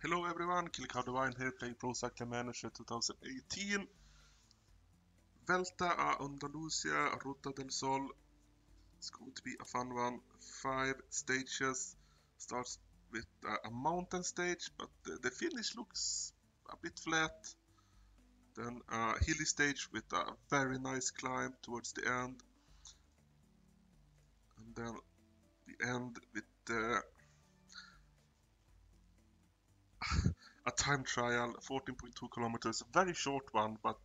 Hello everyone, Divine here playing Pro Cycling Manager 2018. Velta a Andalusia, Ruta del Sol. It's going to be a fun one. 5 stages. Starts with a mountain stage, but the finish looks a bit flat. Then a hilly stage with a very nice climb towards the end. And then we end with a time trial, 14.2 kilometers, a very short one, but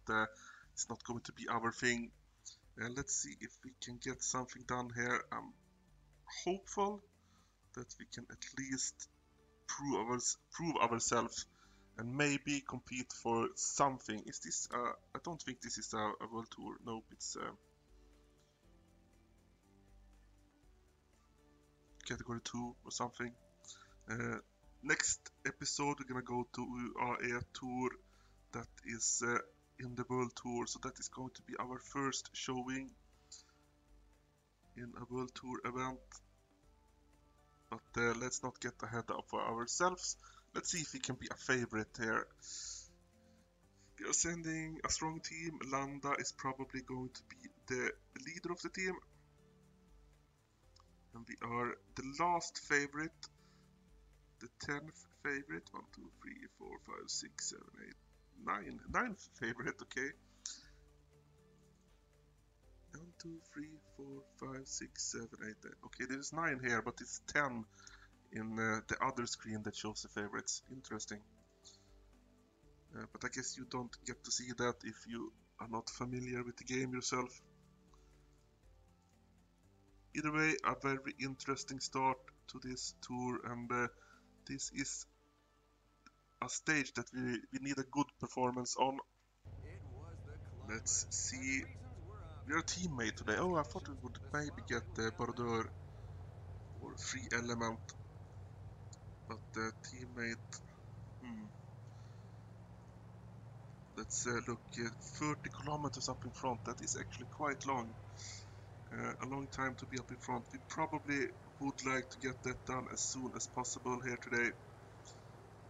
it's not going to be our thing. Let's see if we can get something done here. I'm hopeful that we can at least prove ourselves and maybe compete for something. Is this? I don't think this is a world tour. Nope, it's category 2 or something. Next episode we're gonna go to a tour that is in the world tour, so that is going to be our first showing in a world tour event. But let's not get ahead of ourselves. Let's see if we can be a favorite here. We are sending a strong team. Landa is probably going to be the leader of the team. And we are the last favorite. The 10th favorite. 1, 2, 3, 4, 5, 6, 7, 8, 9. 9th favorite, okay. 1, 2, 3, 4, 5, 6, 7, 8. Okay, there's 9 here, but it's 10 in the other screen that shows the favorites. Interesting. But I guess you don't get to see that if you are not familiar with the game yourself. Either way, a very interesting start to this tour, and this is a stage that we need a good performance on. Let's see. We are a teammate today. Oh, I thought we would maybe get the Bordeaux or free element, but the teammate. Let's look at 30 kilometers up in front. That is actually quite long. A long time to be up in front. We probably would like to get that done as soon as possible here today,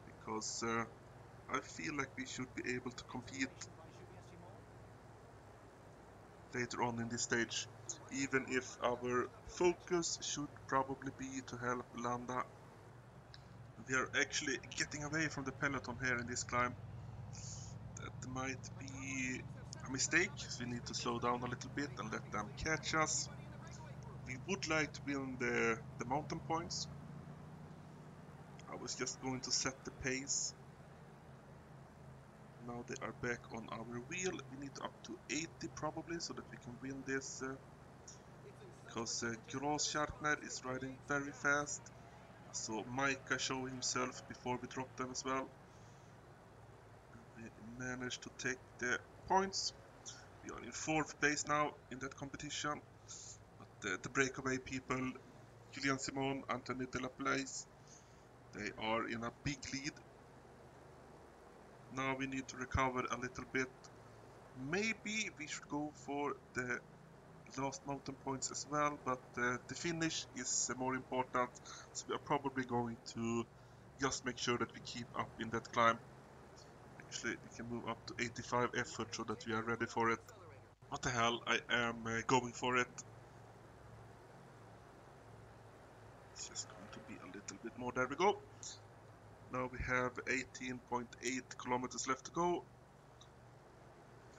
because I feel like we should be able to compete later on in this stage, even if our focus should probably be to help Landa. We are actually getting away from the peloton here in this climb. That might be a mistake, so we need to slow down a little bit and let them catch us. We would like to win the mountain points. I was just going to set the pace. Now they are back on our wheel. We need up to 80 probably, so that we can win this. Because Grossschartner is riding very fast. So Micah show himself before we drop them as well. We managed to take the points. We are in 4th place now in that competition. But the breakaway people, Julian Simon, Anthony de la Place, they are in a big lead. Now we need to recover a little bit. Maybe we should go for the last mountain points as well, but the finish is more important, so we are probably going to just make sure that we keep up in that climb. Actually, we can move up to 85 effort so that we are ready for it. What the hell, I am going for it. It's just going to be a little bit more. There we go. Now we have 18.8 kilometers left to go.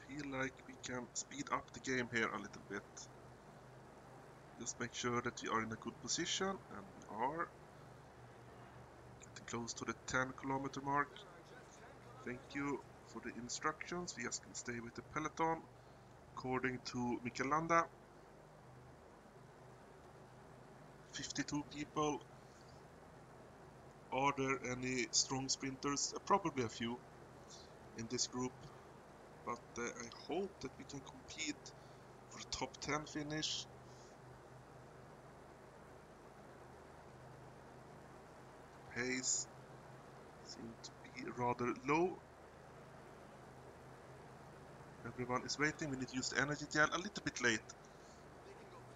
Feel like we can speed up the game here a little bit. Just make sure that we are in a good position, and we are getting close to the 10 kilometer mark. Thank you for the instructions. We just can stay with the peloton according to Mikel Landa. 52 people. Are there any strong sprinters? Probably a few in this group, but I hope that we can compete for the top 10 finish. Pace seems to be rather low. Everyone is waiting. We need to use the energy gel a little bit late.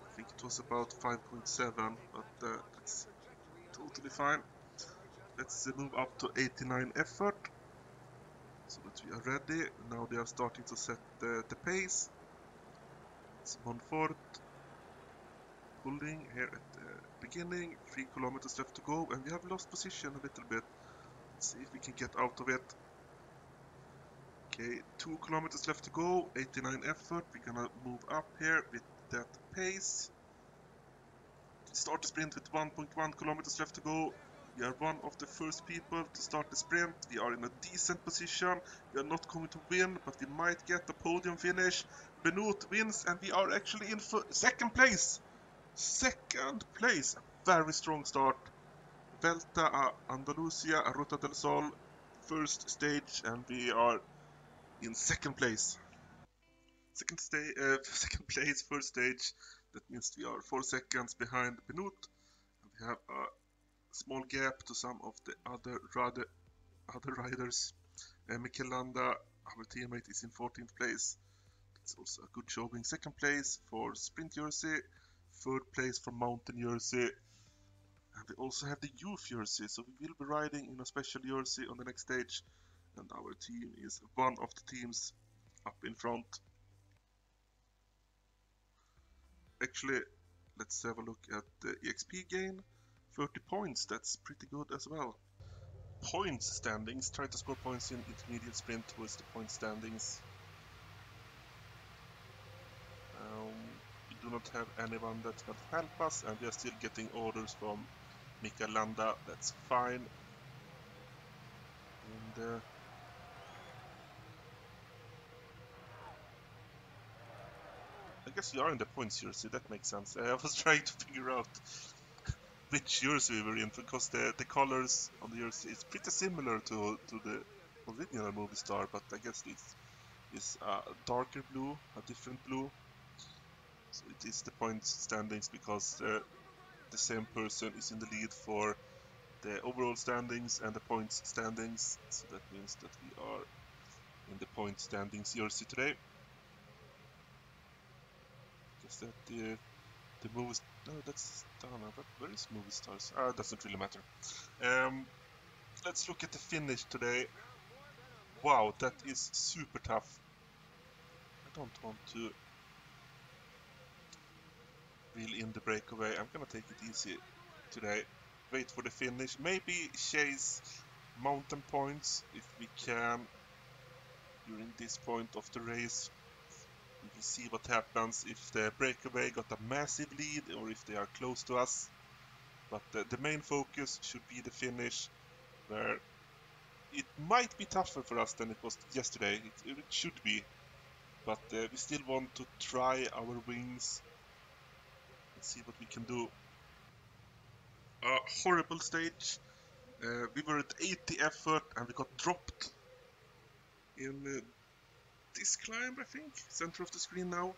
I think it was about 5.7, but that's totally fine. let's move up to 89 effort so that we are ready. Now they are starting to set the pace. It's Monfort pulling here at the beginning, 3 kilometers left to go, and we have lost position a little bit. Let's see if we can get out of it. Okay, 2 kilometers left to go, 89 effort. We're gonna move up here with that pace. Start the sprint with 1.1 kilometers left to go. We are one of the first people to start the sprint. We are in a decent position. We are not going to win, but we might get the podium finish. Benoit wins, and we are actually in second place. Second place. Very strong start. Vuelta a Andalusia, a Ruta del Sol, first stage, and we are in second place. Second place, first stage. That means we are 4 seconds behind Benoit. We have a small gap to some of the other riders. Mikel Landa, our teammate, is in 14th place. That's also a good showing. Second place for sprint jersey, third place for mountain jersey, and we also have the youth jersey. So we will be riding in a special jersey on the next stage, and our team is one of the teams up in front. Actually, let's have a look at the EXP gain. 30 points, that's pretty good as well. Points standings, try to score points in intermediate sprint towards the point standings. We do not have anyone that can help us, and we are still getting orders from Mikel Landa, that's fine. And I guess we are in the points jersey, that makes sense. I was trying to figure out which jersey we were in, because the colors on the jersey is pretty similar to the original movie star, but I guess this is a darker blue, a different blue. So it is the points standings because the same person is in the lead for the overall standings and the points standings. So that means that we are in the point standings jersey today. Guess that the movie... No, that's done. Where is movie stars? It doesn't really matter. Let's look at the finish today. Wow, that is super tough. I don't want to reel in the breakaway. I'm gonna take it easy today. Wait for the finish. Maybe chase mountain points if we can during this point of the race. We will see what happens if the breakaway got a massive lead or if they are close to us. But the main focus should be the finish, where it might be tougher for us than it was yesterday. It should be. But we still want to try our wings and see what we can do. A horrible stage. We were at 80 effort and we got dropped in this climb, I think. Center of the screen now.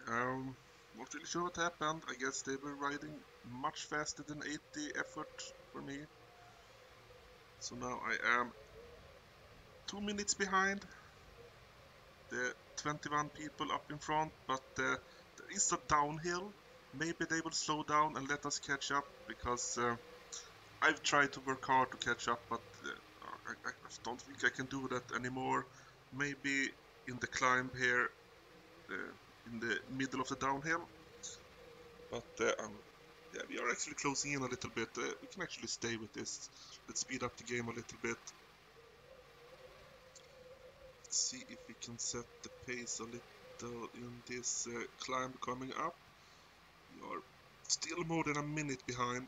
Not really sure what happened. I guess they were riding much faster than 80 effort for me. So now I am 2 minutes behind the 21 people up in front, but there is a downhill. Maybe they will slow down and let us catch up, because I've tried to work hard to catch up, but I don't think I can do that anymore. Maybe in the climb here, in the middle of the downhill. But yeah, we are actually closing in a little bit. We can actually stay with this. Let's speed up the game a little bit. Let's see if we can set the pace a little in this climb coming up. We are still more than a minute behind,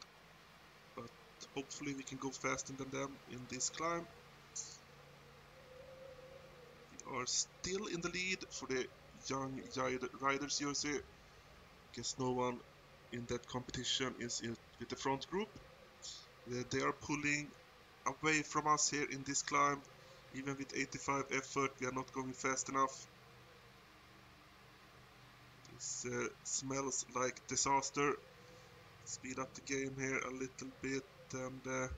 but hopefully we can go faster than them in this climb. We are still in the lead for the young riders jersey. Guess no one in that competition is with the front group. They are pulling away from us here in this climb. Even with 85 effort, we are not going fast enough. This smells like disaster. Speed up the game here a little bit, and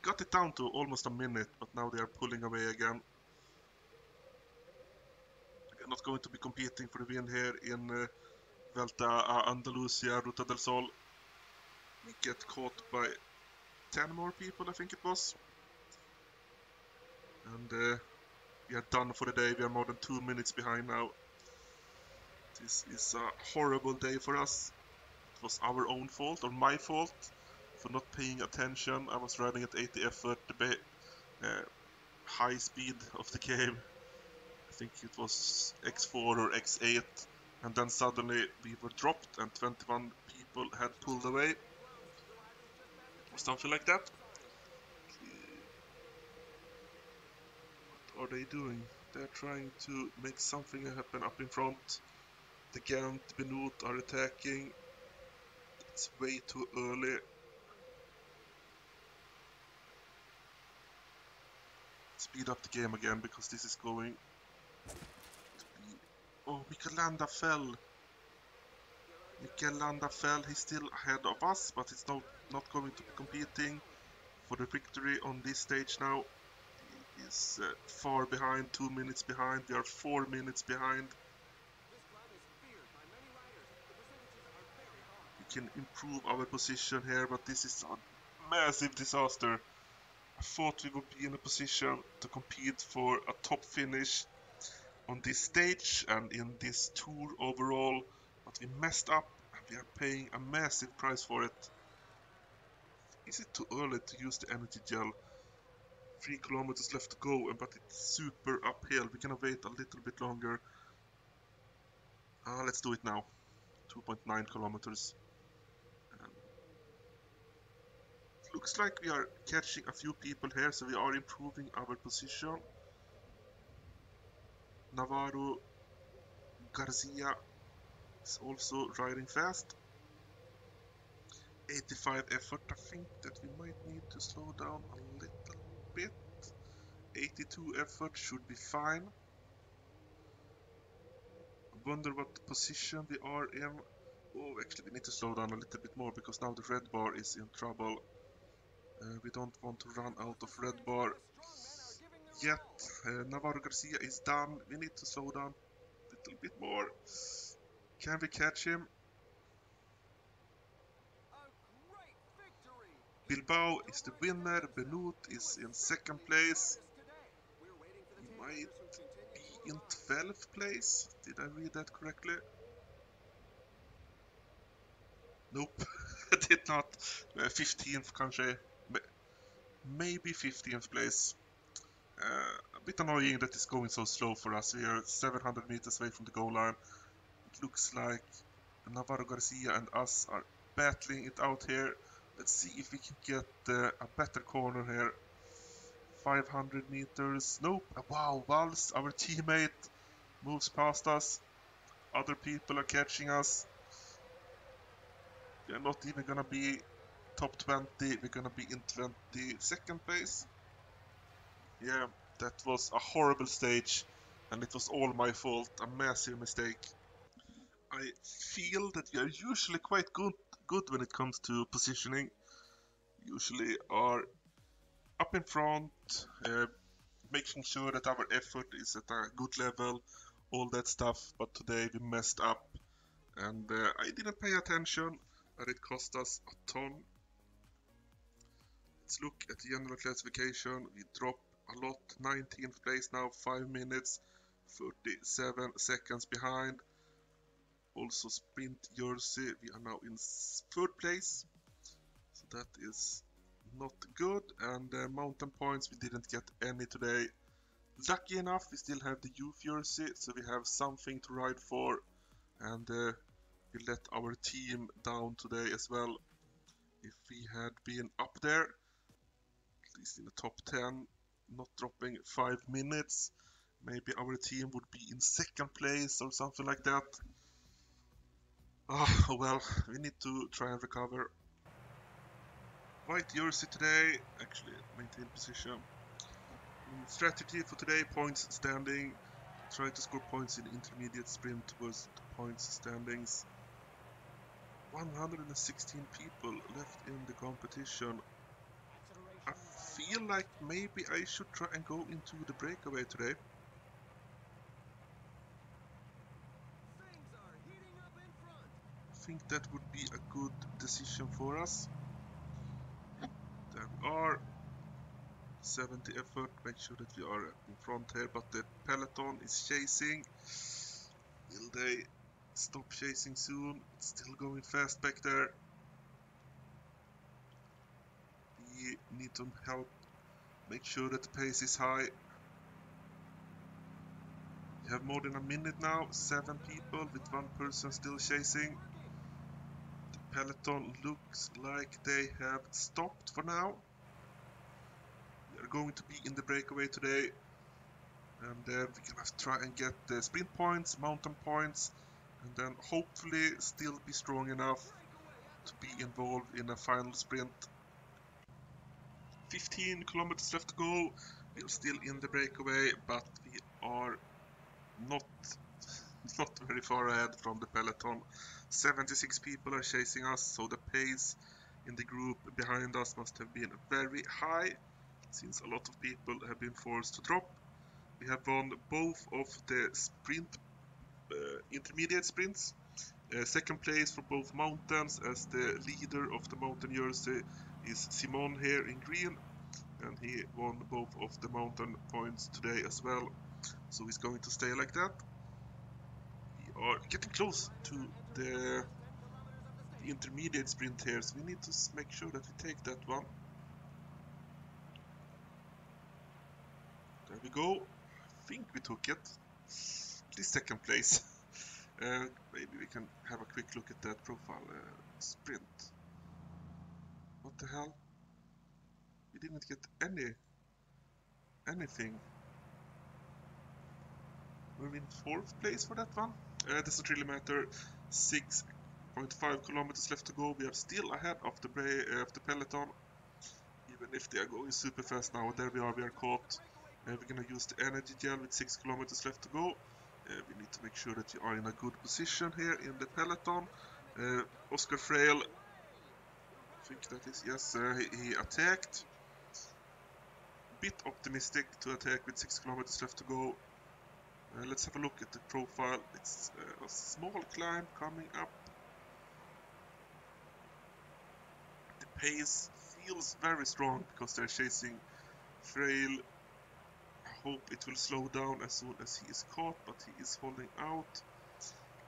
got it down to almost a minute, but now they are pulling away again. We are not going to be competing for the win here in Vuelta a Andalusia, Ruta del Sol. We get caught by 10 more people, I think it was. And we are done for the day. We are more than 2 minutes behind now. This is a horrible day for us. It was our own fault, or my fault, for not paying attention. I was riding at 80 effort, the high speed of the game. I think it was X4 or X8, and then suddenly we were dropped and 21 people had pulled away, or something like that. What are they doing? They're trying to make something happen up in front. The Gant, Benut are attacking. It's way too early. Speed up the game again, because this is going to be... Oh, Michelanda fell. Michelanda fell. He's still ahead of us, but he's not going to be competing for the victory on this stage now. He is far behind, 2 minutes behind. We are 4 minutes behind. We can improve our position here, but this is a massive disaster. I thought we would be in a position to compete for a top finish on this stage and in this tour overall, but we messed up and we are paying a massive price for it. Is it too early to use the energy gel? 3 kilometers left to go, but it's super uphill. We're gonna wait a little bit longer. Let's do it now. 2.9 kilometers. Looks like we are catching a few people here, so we are improving our position. Navarro Garcia is also riding fast. 85 effort. I think that we might need to slow down a little bit. 82 effort should be fine. I wonder what position we are in. Oh, actually we need to slow down a little bit more, because now the red bar is in trouble. We don't want to run out of red bar yet. Navarro Garcia is done. We need to slow down a little bit more. Can we catch him? Bilbao is the winner. Benut is in second place. He might be in 12th place. Did I read that correctly? Nope, I did not. 15th kanske. Maybe 15th place. A bit annoying that it's going so slow for us. We are 700 meters away from the goal line. It looks like Navarro Garcia and us are battling it out here. Let's see if we can get a better corner here. 500 meters. Nope. Wow, Vals, our teammate, moves past us. Other people are catching us. We are not even gonna be top 20. We're gonna be in 22nd place. Yeah, that was a horrible stage, and it was all my fault. A massive mistake. I feel that we are usually quite good when it comes to positioning. Usually are up in front, making sure that our effort is at a good level, all that stuff. But today we messed up, and I didn't pay attention, and it cost us a ton. Let's look at the general classification. We dropped a lot. 19th place now, 5 minutes, 37 seconds behind. Also sprint jersey, we are now in 3rd place, so that is not good. And mountain points, we didn't get any today. Lucky enough, we still have the youth jersey, so we have something to ride for. And we let our team down today as well. If we had been up there, at least in the top 10, not dropping 5 minutes, maybe our team would be in 2nd place or something like that. Oh well, we need to try and recover. White jersey today, actually maintain position. Strategy for today, points standing. Try to score points in intermediate sprint towards the points standings. 116 people left in the competition. I feel like maybe I should try and go into the breakaway today. think that would be a good decision for us. There we are. 70 effort, make sure that we are in front here, but the peloton is chasing. Will they stop chasing soon? It's still going fast back there. We need to help make sure that the pace is high. We have more than a minute now, 7 people with 1 person still chasing. The peloton looks like they have stopped for now. We are going to be in the breakaway today, and we're gonna try and get the sprint points, mountain points, and then hopefully still be strong enough to be involved in a final sprint. 15 kilometers left to go. We're still in the breakaway, but we are not very far ahead from the peloton. 76 people are chasing us, so the pace in the group behind us must have been very high, since a lot of people have been forced to drop. We have won both of the sprint intermediate sprints. Second place for both mountains, as the leader of the mountain jersey is Simon here in green, and he won both of the mountain points today as well, so he's going to stay like that. We are getting close to the intermediate sprint here, so we need to make sure that we take that one. There we go. I think we took it. At least second place. Maybe we can have a quick look at that profile. Sprint. What the hell? We didn't get anything. We're in 4th place for that one. Doesn't really matter. 6.5 kilometers left to go. We are still ahead of the peloton, even if they are going super fast now. There we are caught. We're gonna use the energy gel with 6 kilometers left to go. We need to make sure that you are in a good position here in the peloton. Oscar Frail, I think that is, yes, he attacked. Bit optimistic to attack with 6 kilometers left to go. Let's have a look at the profile. It's a small climb coming up. The pace feels very strong because they're chasing Frail. I hope it will slow down as soon as he is caught, but he is holding out.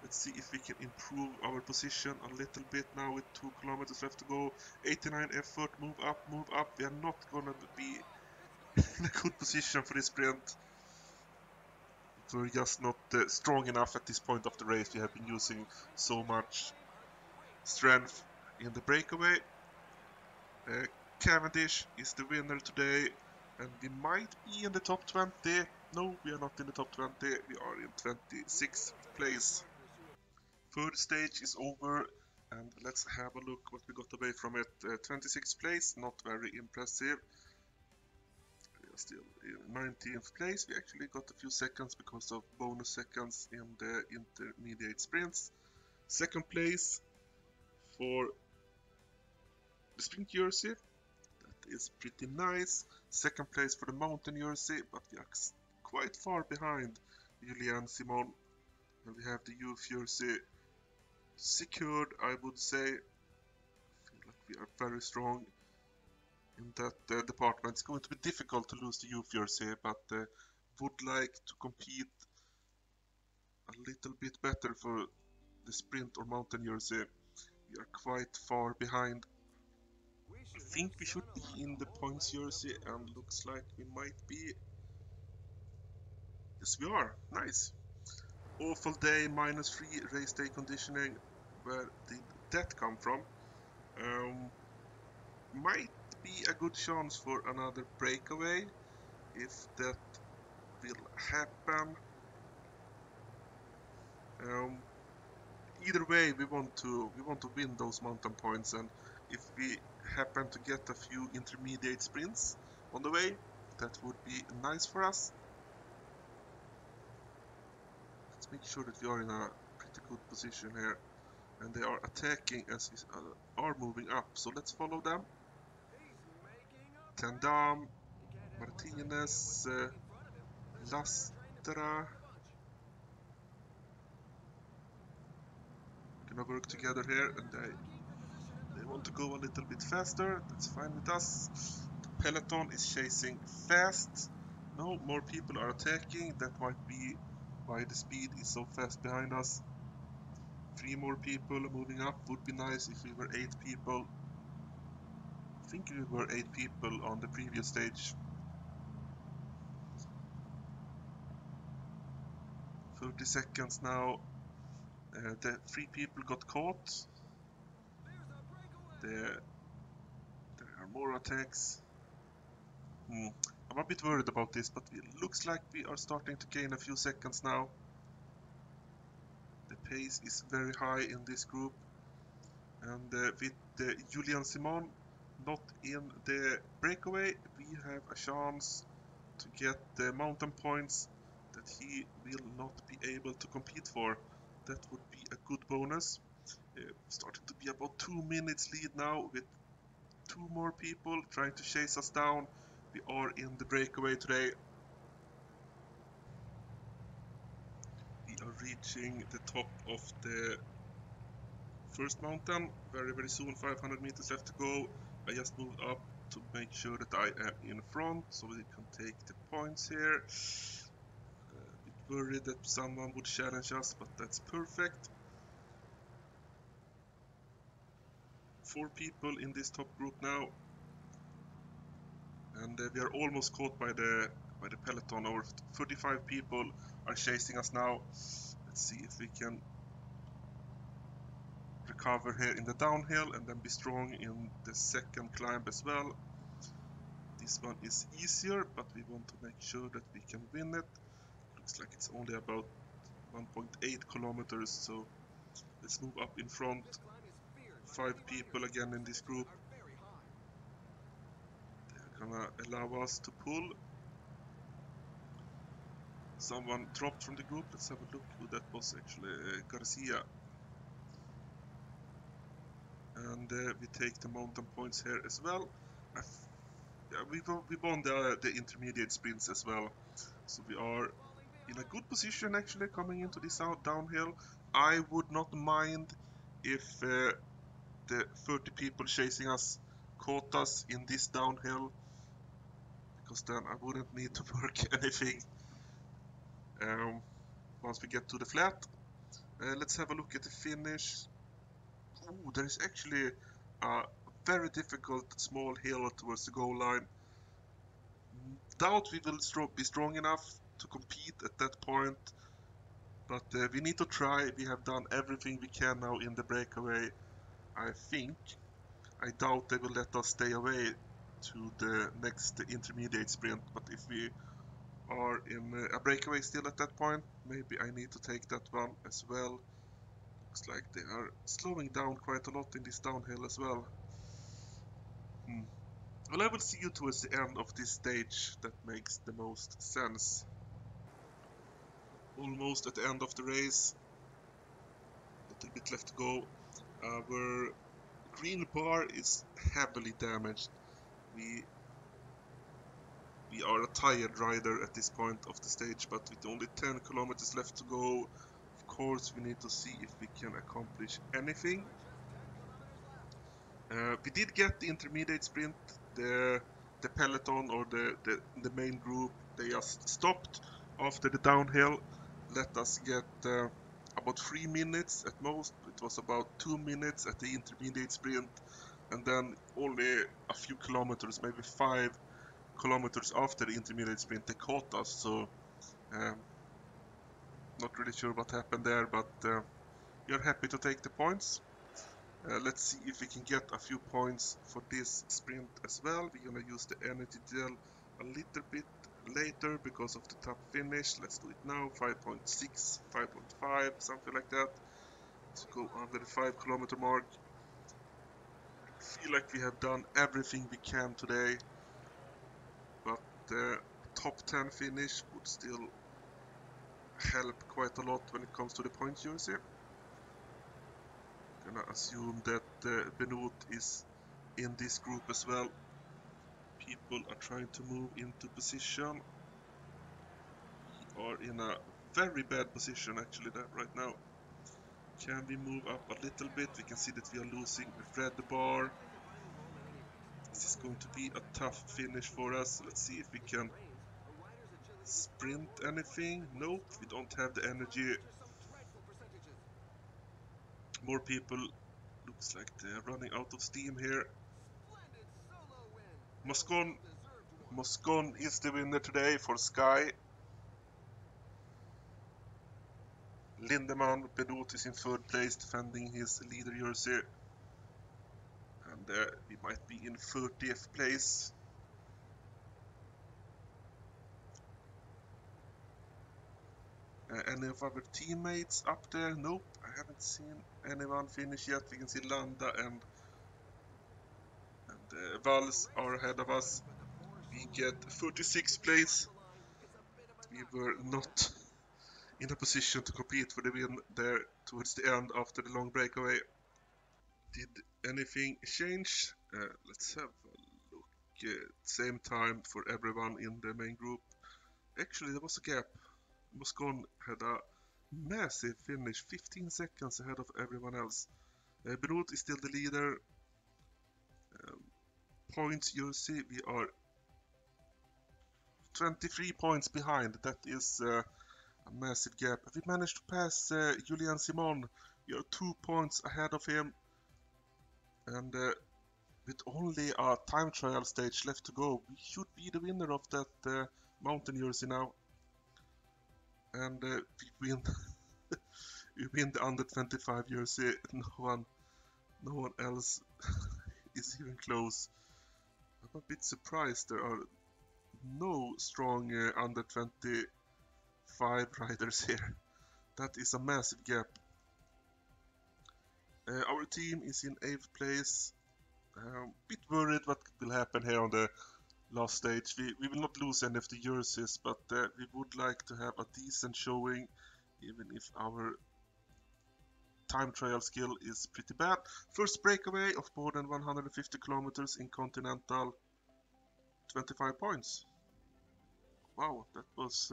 Let's see if we can improve our position a little bit now with 2 kilometers left to go. 89 effort, move up, move up. We are not gonna be in a good position for this sprint. We're just not strong enough at this point of the race. We have been using so much strength in the breakaway. Cavendish is the winner today, and we might be in the top 20. No, we are not in the top 20. We are in 26th place. Third stage is over, and let's have a look what we got away from it. 26th place, not very impressive. We are still in 19th place. We actually got a few seconds because of bonus seconds in the intermediate sprints. Second place for the sprint jersey. That is pretty nice. Second place for the mountain jersey, but we are quite far behind Julian Simon. And we have the youth jersey secured, I would say. I feel like we are very strong in that department. It's going to be difficult to lose the youth jersey, but would like to compete a little bit better for the sprint or mountain jersey. We are quite far behind. I think we should be in the points jersey, and looks like we might be. Yes, we are. Nice. Awful day, -3 race day conditioning. Where did that come from? Might be a good chance for another breakaway if that will happen. Either way, we want to win those mountain points, and if we happen to get a few intermediate sprints on the way, that would be nice for us. Let's make sure that we are in a pretty good position here, and they are attacking as we are moving up, so let's follow them. Tendam, Martinez, Lastra. gonna work together here, and they want to go a little bit faster. That's fine with us. The peloton is chasing fast. No, more people are attacking. That might be why the speed is so fast behind us. 3 more people moving up. Would be nice if we were 8 people. I think we were 8 people on the previous stage. 30 seconds now. The 3 people got caught. There are more attacks. I'm a bit worried about this, but it looks like we are starting to gain a few seconds now. The pace is very high in this group. And with Julian Simon not in the breakaway, we have a chance to get the mountain points that he will not be able to compete for. That would be a good bonus. Starting to be about 2 minutes lead now with 2 more people trying to chase us down. We are in the breakaway today. We are reaching the top of the first mountain very, very soon. 500 meters left to go. I just moved up to make sure that I am in front so we can take the points here. A bit worried that someone would challenge us, but that's perfect. 4 people in this top group now, and we are almost caught by the peloton. Over 35 people are chasing us now. Let's see if we can recover here in the downhill and then be strong in the second climb as well. This one is easier, but we want to make sure that we can win it. Looks like it's only about 1.8 kilometers, so let's move up in front. 5 people again in this group. They're gonna allow us to pull. Someone dropped from the group. Let's have a look who that was actually. Garcia. And we take the mountain points here as well. We won the intermediate sprints as well. So we are in a good position actually coming into this downhill. I would not mind if the 30 people chasing us caught us in this downhill, because then I wouldn't need to work anything once we get to the flat. Let's have a look at the finish. Ooh, there is actually a very difficult small hill towards the goal line. Doubt we will be strong enough to compete at that point, but we need to try. We have done everything we can now in the breakaway, I think. I doubt they will let us stay away to the next intermediate sprint, but if we are in a breakaway still at that point, maybe I need to take that one as well. Looks like they are slowing down quite a lot in this downhill as well. Well, I will see you towards the end of this stage. That makes the most sense. Almost at the end of the race. A little bit left to go. Our green bar is heavily damaged. We are a tired rider at this point of the stage, but with only 10 kilometers left to go, of course we need to see if we can accomplish anything. We did get the intermediate sprint. The peloton or the main group, they just stopped after the downhill, let us get about 3 minutes at most. It was about 2 minutes at the intermediate sprint, and then only a few kilometers, maybe 5 kilometers after the intermediate sprint, they caught us. So not really sure what happened there, but we are happy to take the points. Let's see if we can get a few points for this sprint as well. We're gonna use the energy gel a little bit later because of the top finish. Let's do it now. 5.6, 5.5, something like that. Let's go under the 5 kilometer mark. I feel like we have done everything we can today, but the top 10 finish would still help quite a lot when it comes to the points jersey. Gonna assume that Benoit is in this group as well. People are trying to move into position. We are in a very bad position actually right now. Can we move up a little bit? We can see that we are losing red bar. This is going to be a tough finish for us. Let's see if we can sprint anything. Nope, we don't have the energy. More people. Looks like they're running out of steam here. Moscon is the winner today for Sky. Lindemann Benot is in third place, defending his leader jersey. And we might be in 30th place. Any of our teammates up there? Nope, I haven't seen anyone finish yet. We can see Landa and Vals are ahead of us. We get 36th place. We were not in a position to compete for the win there towards the end after the long breakaway. Did anything change? Let's have a look. Same time for everyone in the main group. Actually, there was a gap. Moscon had a massive finish, 15 seconds ahead of everyone else. Benot is still the leader. Points you see, we are 23 points behind. That is a massive gap. We managed to pass Julian Simon. We are 2 points ahead of him. And with only a time trial stage left to go, we should be the winner of that mountain jersey now. And we win. We win the under 25 jersey. No one else is even close. I'm a bit surprised there are no strong under 25 riders here. That is a massive gap. Our team is in 8th place. Bit worried what will happen here on the last stage. We will not lose any of the jerseys, but we would like to have a decent showing, even if our time trial skill is pretty bad. First breakaway of more than 150 kilometers in Continental, 25 points. Wow, that was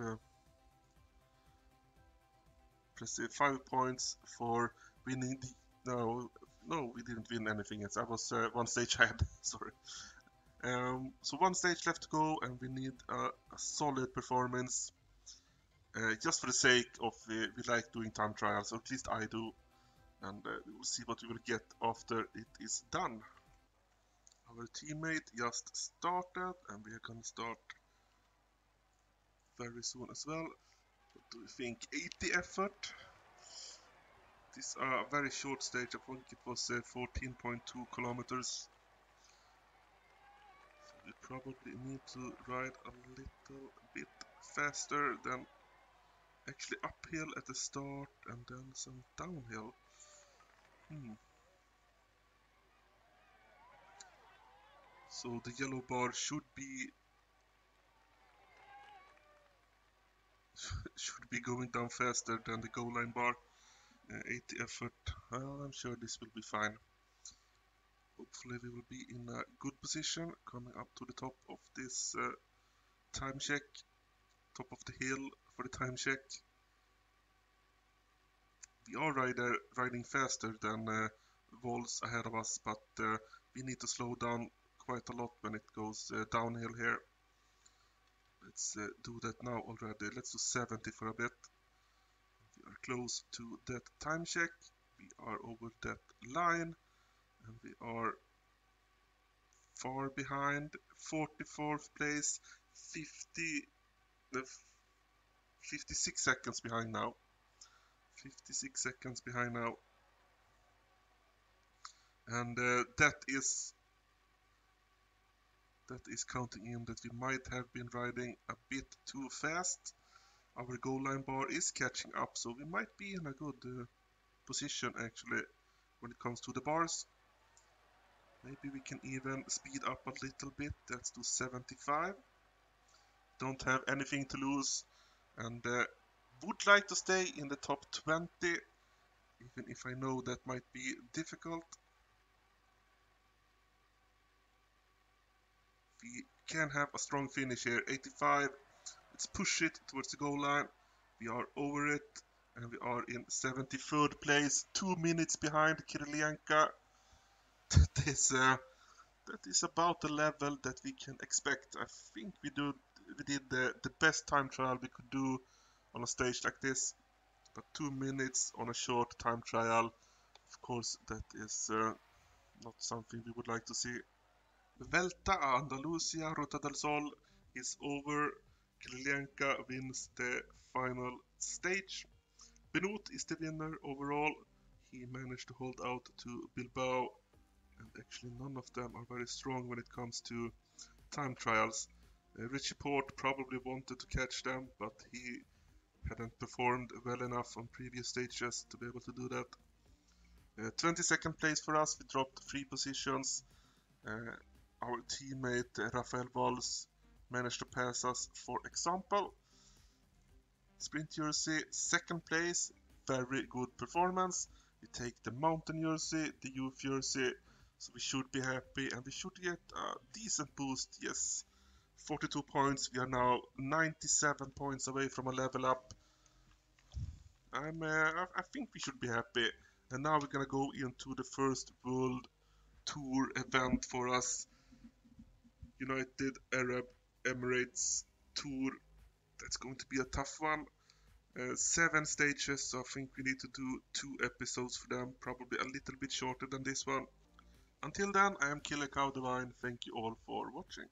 impressive. 5 points for winning the... No, we didn't win anything yet. I was one stage ahead, sorry. So one stage left to go, and we need a solid performance. Just for the sake of we like doing time trials, or at least I do. And we will see what we will get after it is done. Our teammate just started, and we are gonna start very soon as well. What do we think? 80 effort. This is a very short stage. I think it was 14.2 kilometers. So we probably need to ride a little bit faster than actually uphill at the start and then some downhill. So the yellow bar should be going down faster than the goal line bar. 80 effort. Well, I'm sure this will be fine. Hopefully we will be in a good position coming up to the top of this time check. Top of the hill for the time check. We are riding faster than Vols ahead of us, but we need to slow down quite a lot when it goes downhill here. Let's do that now already. Let's do 70 for a bit. We are close to that time check. We are over that line, and we are far behind. 44th place, 56 seconds behind now. 56 seconds behind now. And that is counting in that we might have been riding a bit too fast. Our goal line bar is catching up, so we might be in a good position actually when it comes to the bars. Maybe we can even speed up a little bit. Let's do 75. Don't have anything to lose, and would like to stay in the top 20, even if I know that might be difficult. We can have a strong finish here. 85. Let's push it towards the goal line. We are over it. And we are in 73rd place, 2 minutes behind Kirilenka. That is about the level that we can expect. I think we did the best time trial we could do on a stage like this. But 2 minutes on a short time trial, of course, that is not something we would like to see. Vuelta a Andalusia, Ruta del Sol is over. Kirilenka wins the final stage. Benoit is the winner overall. He managed to hold out to Bilbao, and actually none of them are very strong when it comes to time trials. Richie Port probably wanted to catch them, but he hadn't performed well enough on previous stages to be able to do that. 22nd place for us, we dropped 3 positions. Our teammate Rafael Valls managed to pass us, for example. Sprint jersey, 2nd place, very good performance. We take the mountain jersey, the youth jersey, so we should be happy and we should get a decent boost, yes. 42 points, we are now 97 points away from a level up. I think we should be happy. And now we're gonna go into the first World Tour event for us. United Arab Emirates Tour. That's going to be a tough one. 7 stages, so I think we need to do 2 episodes for them, probably a little bit shorter than this one. Until then, I am Killer Cow Divine. Thank you all for watching.